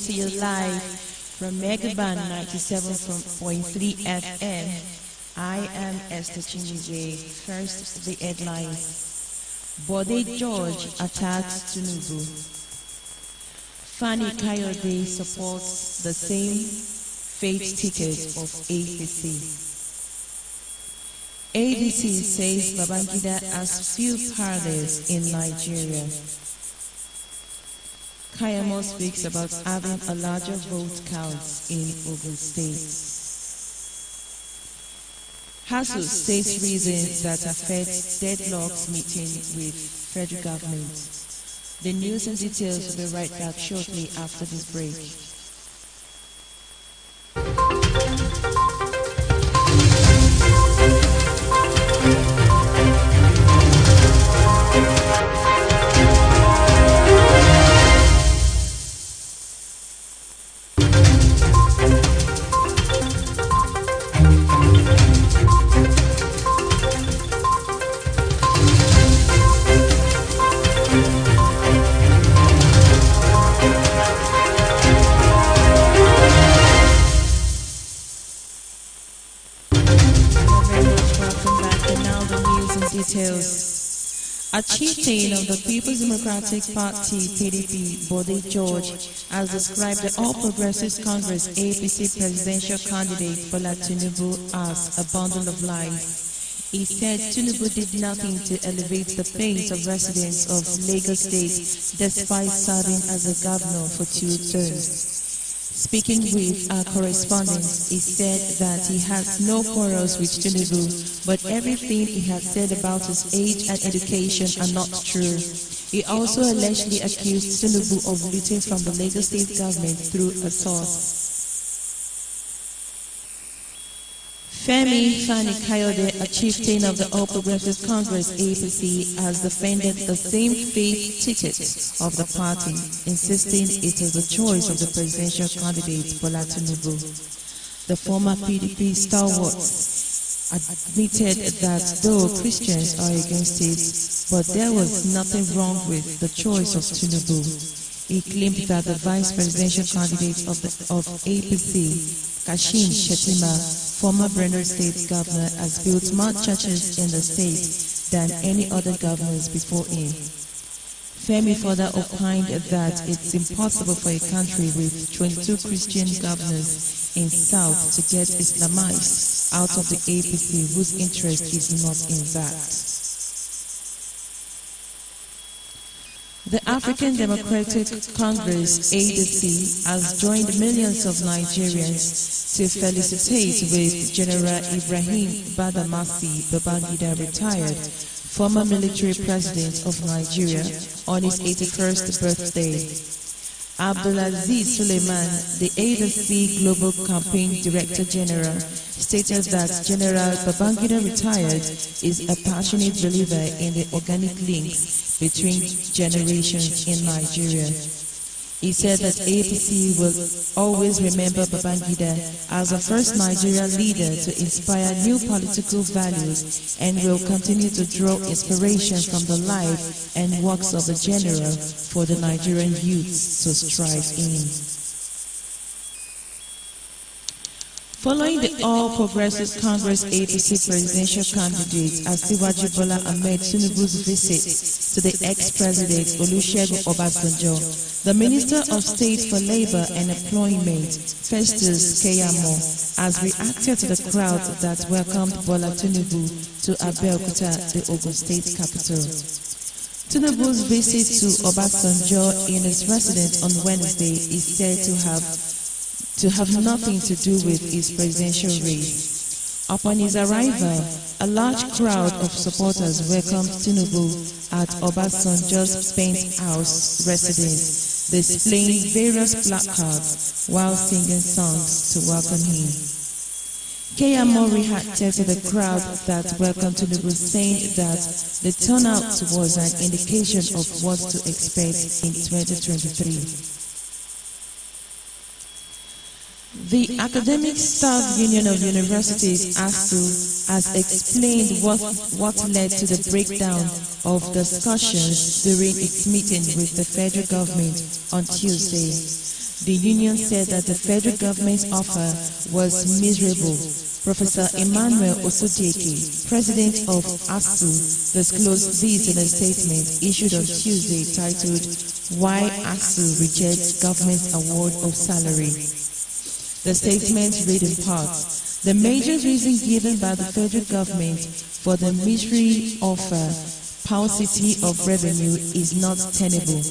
to you live from Megaband 97.3 FM. I am Esther Chinije. First, the headlines. Bode George attacks Tinubu. Fani Kayode supports the same fate ticket of APC. ADC says Babangida has few parallels in Nigeria. Kayamo speaks about having a larger vote count in Ogun State. HASU states reasons that affect deadlocks meeting with federal government. The news and details will be right back shortly after this break. A chieftain of the People's Democratic Party, PDP, Bode George, has described the All Progressives Congress APC presidential candidate Bola Tinubu as a bundle of lies. He said Tinubu did nothing to elevate the pace of residents of Lagos State despite serving as a governor for 2 terms. Speaking with our correspondents, he said that he has no quarrels with Tinubu, but everything he has said about his age and education are not true. He also allegedly accused Tinubu of looting from the Lagos State government through a source. Fani Kayode, a chieftain of the All Progressives Congress APC, has defended the same faith ticket of the party, insisting it is the choice of the presidential candidate Bola Tinubu. The former PDP stalwart admitted that though Christians are against it, but there was nothing wrong with the choice of Tinubu. He claimed that the vice presidential candidate of APC, Kashim Shettima, former Borno State governor, has built more churches in the state than any other governors before him. Femi further opined that it's impossible for a country with 22 Christian governors in South to get Islamites out of the APC whose interest is not in that. The African Democratic Congress, ADC, has joined millions of Nigerians to felicitate with General Ibrahim Badamasi Babangida, retired former military president of Nigeria, on his 81st birthday. Abdulaziz Suleiman, the ADC Global Campaign Director General, stated that General Babangida retired is a passionate believer in the organic links between generations in Nigeria. He said that APC will always remember Babangida as the first Nigerian leader to inspire new political values and will continue to draw inspiration from the life and works of the general for the Nigerian youths to strive in. Following the All Progressives Congress APC presidential candidate Asiwaju Bola Ahmed Tinubu's visit to the ex-president Olusegun Obasanjo, the Minister of State for Labor and Employment, Festus Keyamo, has reacted to the crowd that welcomed Bola Tinubu to Abeokuta, the Ogun State capital. Tinubu's visit to Obasanjo in his residence on Wednesday is said to have nothing to do with his presidential race. Upon his arrival, a large crowd of supporters welcomed Tinubu at Obasanjo's penthouse residence, displaying various placards while singing songs to welcome him. Keyamo reacted to the crowd that welcomed Tinubu, saying that the turnout was an indication of what to expect in 2023. The Academic Staff Union of Universities, ASU, has explained what led to the breakdown of discussions during its meeting with the federal government on Tuesday. The union said that the federal government's offer was miserable. Professor Emmanuel Osodieke, president of ASU, disclosed this in a statement issued on Tuesday titled, "Why ASU Rejects Government Award of Salary." The statement read in part, "The major reason given by the federal government for the misery offer, paucity of revenue, is not tenable.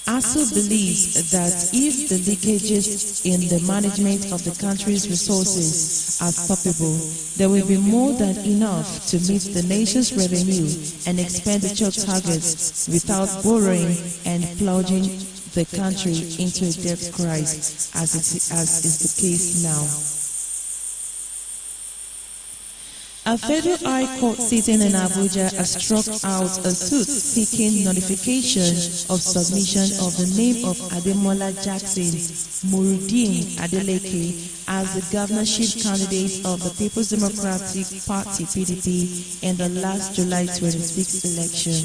ASU believes that if the leakages in the management of the country's resources are stoppable, there will be more than enough to meet the nation's revenue and expenditure targets without borrowing and plunging the country into a debt crisis, as is the case now." A federal high court sitting in Abuja has struck out a suit seeking notification of submission of the name of Ademola Jackson Murudeen Adeleke as the governorship candidate of the People's Democratic Party (PDP) in the last July 26 election.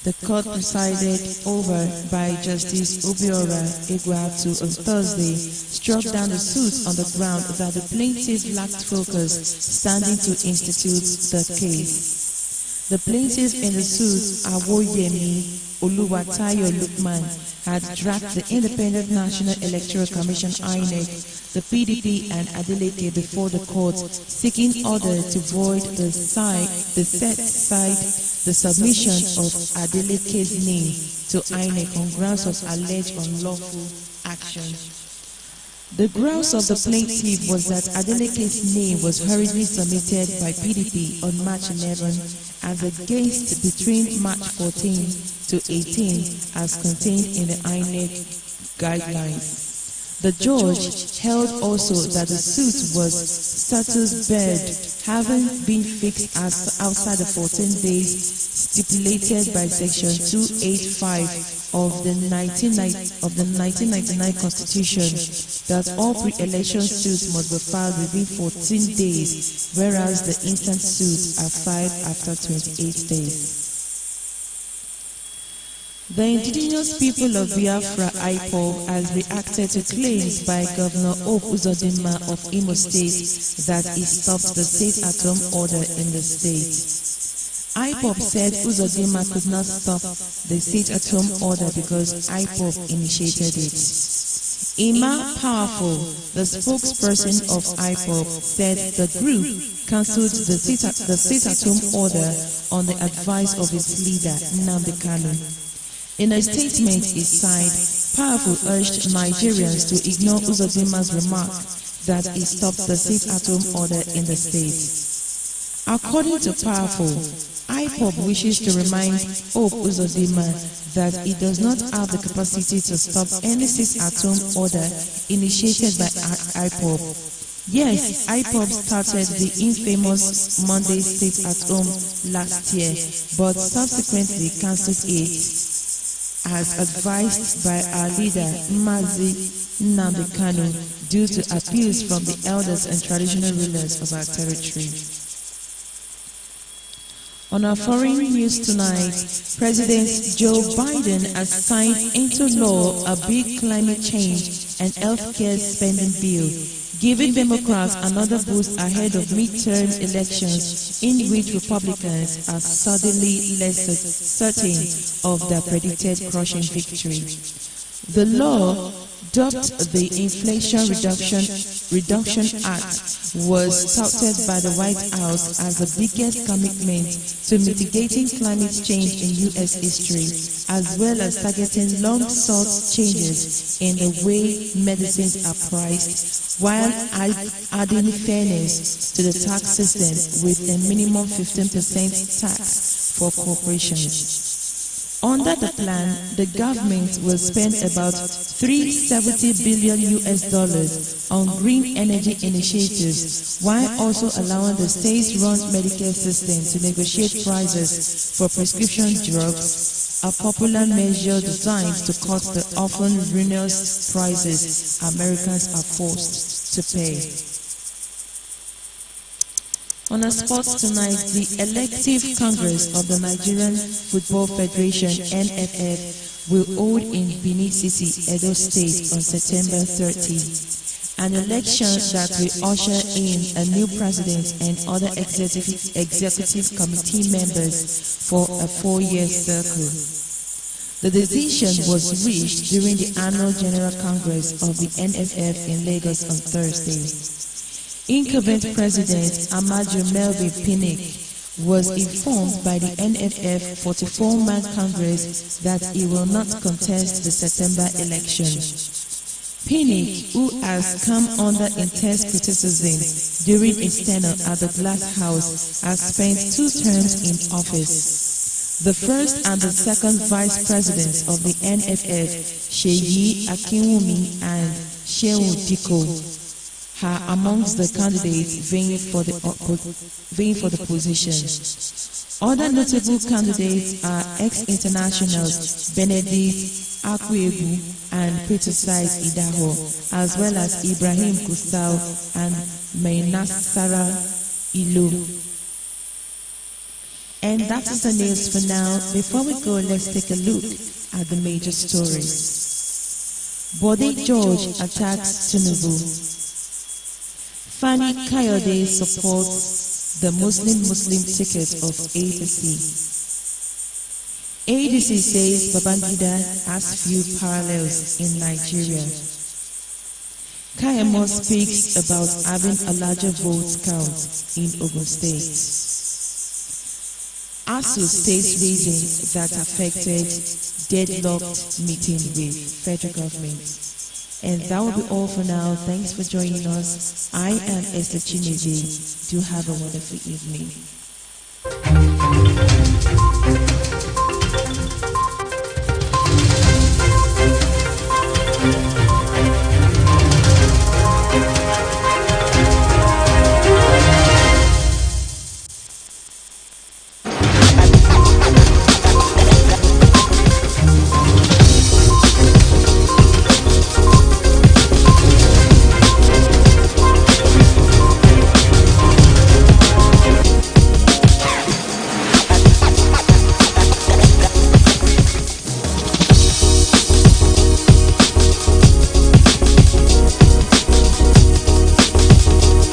The court presided over by Justice Obiora Egwuatu on Thursday struck down the suit on the ground that the plaintiff lacked focus standing to institute the case. The plaintiff in the suit, Awoyemi Oluwatayo Lukman, had dragged the Independent National Electoral Commission (INEC), the PDP and Adeleke before the court, seeking order to void set aside the submission of Adeleke's name to INEC on grounds of alleged unlawful action. The grounds of the plaintiff was that Adeleke's name was hurriedly submitted by PDP on March 11 as against between March 14 to 18 as contained in the INEC guidelines. The judge held also that the suit was status barred, having been fixed as outside the 14 days stipulated by Section 285 of the 1999 Constitution, that all pre-election suits must be filed within 14 days, whereas the instant suits are filed after 28 days. The indigenous people of Biafra (IPOB) has reacted to claims by Governor Hope Uzodinma of Imo State that he stopped the stay-at-home order in the state. IPOB said Uzodinma could not stop the stay-at-home order because IPOB initiated it. Ima Powerful, the spokesperson of IPOB, said the group cancelled the stay-at-home order on the advice of its leader, Nnamdi Kanu. In a statement he signed, Powerful urged Nigerians to ignore Uzodinma's remark that he stopped the stay-at-home order in the state. According to Powerful, IPOB wishes to remind Hope Uzodinma that he does not have the capacity to stop any stay-at-home order initiated by IPOB. Yes, IPOB started the infamous Monday stay-at-home last year, but subsequently cancelled it, as advised by our leader Mazi Nnamdi Kanu, due to appeals from the elders and traditional rulers of our territory. On our foreign news tonight, President Joe Biden has signed into law a big climate change and healthcare spending bill, giving Democrats another boost ahead of midterm elections in which Republicans are suddenly less certain of their predicted crushing victory. The law, dubbed the Inflation Reduction Act, was touted by the White House as the biggest commitment to mitigating climate change in U.S. history, as well as targeting long-sought changes in the way medicines are priced, while adding fairness to the tax system with a minimum 15% tax for corporations. Under the plan, the government will spend about $370 billion on green energy initiatives, while also allowing the state-run Medicare system to negotiate prices for prescription drugs, a popular measure designed to cut the often ruinous prices Americans are forced to pay. On our sports tonight, the elective Congress of the Nigerian Football Federation (NFF) will hold in Benin City, Edo State on September 30. An election that will usher in a new president and other executive committee members for a 4-year cycle. The decision was reached during the annual General Congress of the NFF in Lagos on Thursday. Incumbent President Amaju Melvin Pinnick was informed by the NFF 44-man Congress that he will not contest the September election. Pinnick, who has come under intense criticism during his tenure at the Glass House, has spent 2 terms in office. The first and the second vice presidents of the NFF, Seyi Akinwumi and Shehu Diko, are amongst the candidates vying for the position. Other notable candidates are ex-internationals Benedict Akwebu and Petrosize Idaho, as well as Ibrahim Gusau and Mainasara Ilo. And that is the news for now. Before we go, let's take a look at the major stories. Bode George attacks Tinubu. Fani Kayode supports the Muslim ticket of ADC. ADC says Babangida has few parallels in Nigeria. Kayamo speaks about having a larger vote count in Ogun State. ASU states reasons that affected deadlocked meeting with federal government. And that will be all for now. Thanks for joining us. I am Esther Chinedu. Do have a wonderful evening.